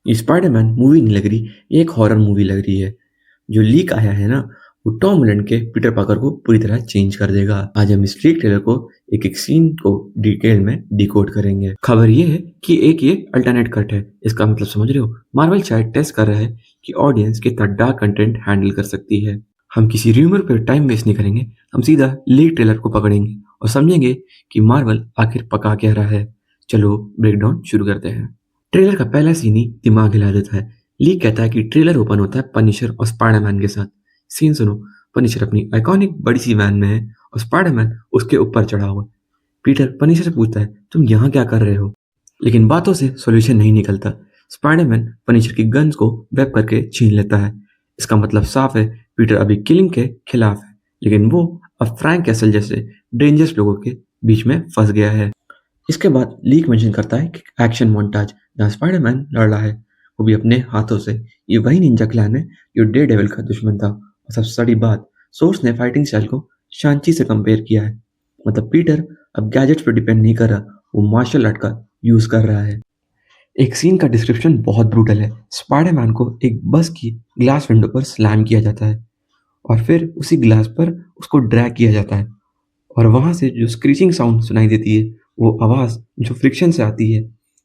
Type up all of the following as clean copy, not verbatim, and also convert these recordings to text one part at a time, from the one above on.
ये Spiderman movie नहीं लग रही, ये एक हॉरर मूवी लग रही है। जो लीक आया है ना, वो टॉम हॉलैंड के पीटर पार्कर को पूरी तरह चेंज कर देगा। आज हम इस लीक ट्रेलर को एक एक सीन को डिटेल में डिकोड करेंगे। खबर ये है कि एक ये अल्टरनेट कट है। इसका मतलब समझ रहे हो, मार्वल शायद टेस्ट कर रहा है कि ऑडियंस कितना डार्क कंटेंट हैंडल कर सकती है। हम किसी रूमर पर टाइम वेस्ट नहीं करेंगे, हम सीधा लीक ट्रेलर को पकड़ेंगे और समझेंगे कि मार्वल आखिर पका क्या रहा है। चलो ब्रेकडाउन शुरू करते हैं। ट्रेलर का पहला सीन ही दिमाग हिला देता है। लीक कहता है कि ट्रेलर ओपन होता है पनिशर और स्पाइडरमैन के साथ। सीन सुनो, पनिशर अपनी आइकॉनिक बड़ी सी वैन में है और स्पाइडरमैन उसके ऊपर चढ़ा हुआ। पीटर पनिशर से पूछता है, तुम यहाँ क्या कर रहे हो? लेकिन बातों से सॉल्यूशन नहीं निकलता। स्पाइडरमैन पनिशर की गन्स को वेब करके छीन लेता है। इसका मतलब साफ है, पीटर अभी किलिंग के खिलाफ है, लेकिन वो अब फ्रैंक कैसल जैसे डेंजरस लोगों के बीच में फंस गया है। इसके बाद लीक मेंशन करता है कि एक्शन मोन्टाज जहाँ स्पाइडरमैन लड़ रहा है, वो भी अपने हाथों से। ये वही निंजा क्लैन है जो डे डेविल का दुश्मन था। और सबसे बड़ी बात, सोर्स ने फाइटिंग स्टाइल को शांति से कंपेयर किया है। मतलब पीटर अब गैजेट्स पर डिपेंड नहीं कर रहा, वो मार्शल आर्ट का यूज कर रहा है। एक सीन का डिस्क्रिप्शन बहुत ब्रूटल है। स्पाइडरमैन को एक बस की ग्लास विंडो पर स्लैम किया जाता है और फिर उसी ग्लास पर उसको ड्रैग किया जाता है और वहां से जो स्क्रीचिंग साउंड सुनाई देती है, वो आवाज़ जो फ्रिक्शन से आती है।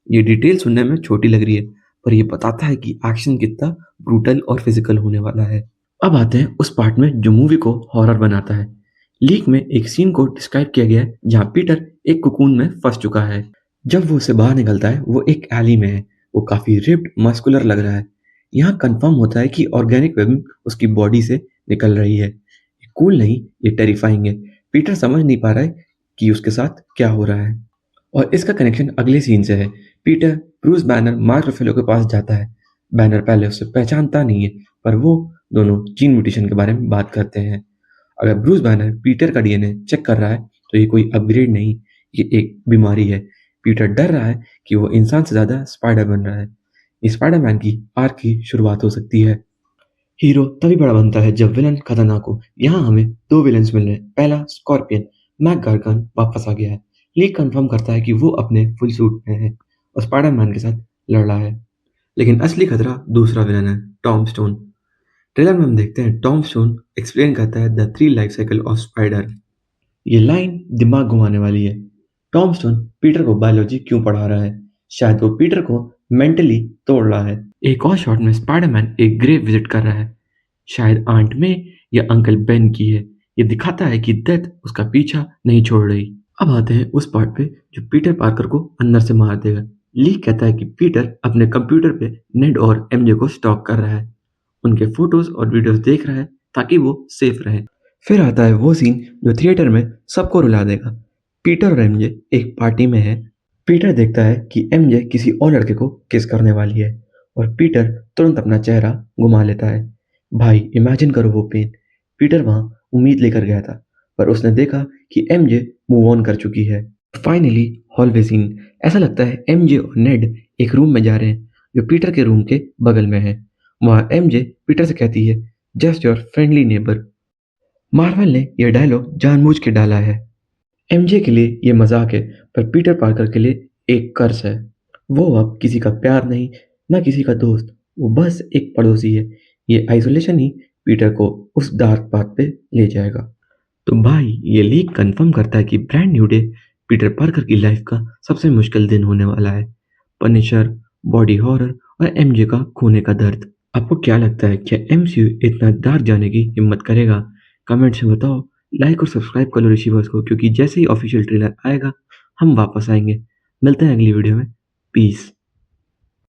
ये डिटेल सुनने में छोटी लग रही है, पर ये बताता है कि एक्शन कितना ब्रूटल और फिजिकल होने वाला है। अब आते हैं उस पार्ट में जो मूवी को हॉरर बनाता है। लीक में एक सीन को डिस्क्राइब किया गया है जहाँ पीटर एक कोकून में फंस चुका है। जब वो उससे बाहर निकलता है, वो एक एली में है। वो काफी रिप्ड मस्कुलर लग रहा है। यहाँ कंफर्म होता है कि ऑर्गेनिक वेबिंग उसकी बॉडी से निकल रही है। ये कूल नहीं, ये टेरिफाइंग है। पीटर समझ नहीं पा रहा है कि उसके साथ क्या हो रहा है। और इसका कनेक्शन अगले सीन से है। Peter Bruce Banner Mark Ruffalo के पास जाता है। बैनर पहले उसे पहचानता नहीं है, पर वो दोनों जीन म्यूटेशन के बारे में बात करते हैं। अगर ब्रूस बैनर पीटर का डीएनए चेक कर रहा है, तो ये कोई अपग्रेड नहीं, ये एक बीमारी है। पीटर डर रहा है कि वो इंसान से ज्यादा स्पाइडर बन रहा है। ये स्पाइडरमैन की आर्क की शुरुआत हो सकती है। हीरो तभी बड़ा बनता है जब विलन खतरनाक हो। यहाँ हमें दो विलन्स मिल रहे हैं। पहला स्कॉर्पियन, मैक गार्गन वापस आ गया है। लीक कंफर्म करता है कि वो अपने फुल सूट में है और स्पाइडरमैन के साथ लड़ रहा है। लेकिन असली खतरा दूसरा विलन है, टॉम स्टोन। ट्रेलर में हम देखते हैं टॉम स्टोन एक्सप्लेन करता है the 3 life cycle of spider. ये लाइन दिमाग घुमाने वाली है। टॉम स्टोन पीटर को बायोलॉजी क्यों पढ़ा रहा है? शायद वो पीटर को मेंटली तोड़ रहा है। एक और शॉट में स्पाइडरमैन एक ग्रेव विजिट कर रहा है, शायद आंट में या अंकल बेन की है। ये दिखाता है कि डेथ उसका पीछा नहीं छोड़ रही। अब आते हैं उस पार्ट पे जो पीटर पार्कर को अंदर से मार देगा। लीक कहता है कि पीटर अपने कंप्यूटर पे नेड और एमजे को स्टॉक कर रहा है, उनके फोटोज और वीडियोस देख रहा है ताकि वो सेफ रहे। फिर आता है वो सीन जो थिएटर में सबको रुला देगा। पीटर और एमजे एक पार्टी में है। पीटर देखता है कि एमजे किसी और लड़के को किस करने वाली है और पीटर तुरंत अपना चेहरा घुमा लेता है। भाई इमेजिन करो वो पेन। पीटर वहां उम्मीद लेकर गया था, पर उसने देखा कि एमजे मूव ऑन कर चुकी है। Finally hallway scene. ऐसा लगता है एमजे और नेड एक रूम में जा रहे हैं जो पीटर के रूम के बगल में है। वहां एमजे पीटर से कहती है, just your friendly neighbour. Marvel ने यह डायलॉग जानबूझ के डाला है। एमजे के लिए ये मजाक है, पर पीटर पार्कर के लिए एक कर्ज है। वो अब किसी का प्यार नहीं, ना किसी का दोस्त, वो बस एक पड़ोसी है। ये आइसोलेशन ही पीटर को उस डार्क पाथ पे ले जाएगा। तो भाई ये लीक कंफर्म करता है कि brand new day Peter Parker की लाइफ का सबसे मुश्किल दिन होने वाला है। पनिशर, बॉडी हॉरर और एमजे का खोने का दर्द। आपको क्या लगता है, क्या एमसीयू इतना डार्क जाने की हिम्मत करेगा? कमेंट्स में बताओ। लाइक और सब्सक्राइब करो रिसीवर्स को, क्योंकि जैसे ही ऑफिशियल ट्रेलर आएगा हम वापस आएंगे। मिलते हैं अगली वीडियो में। पीस।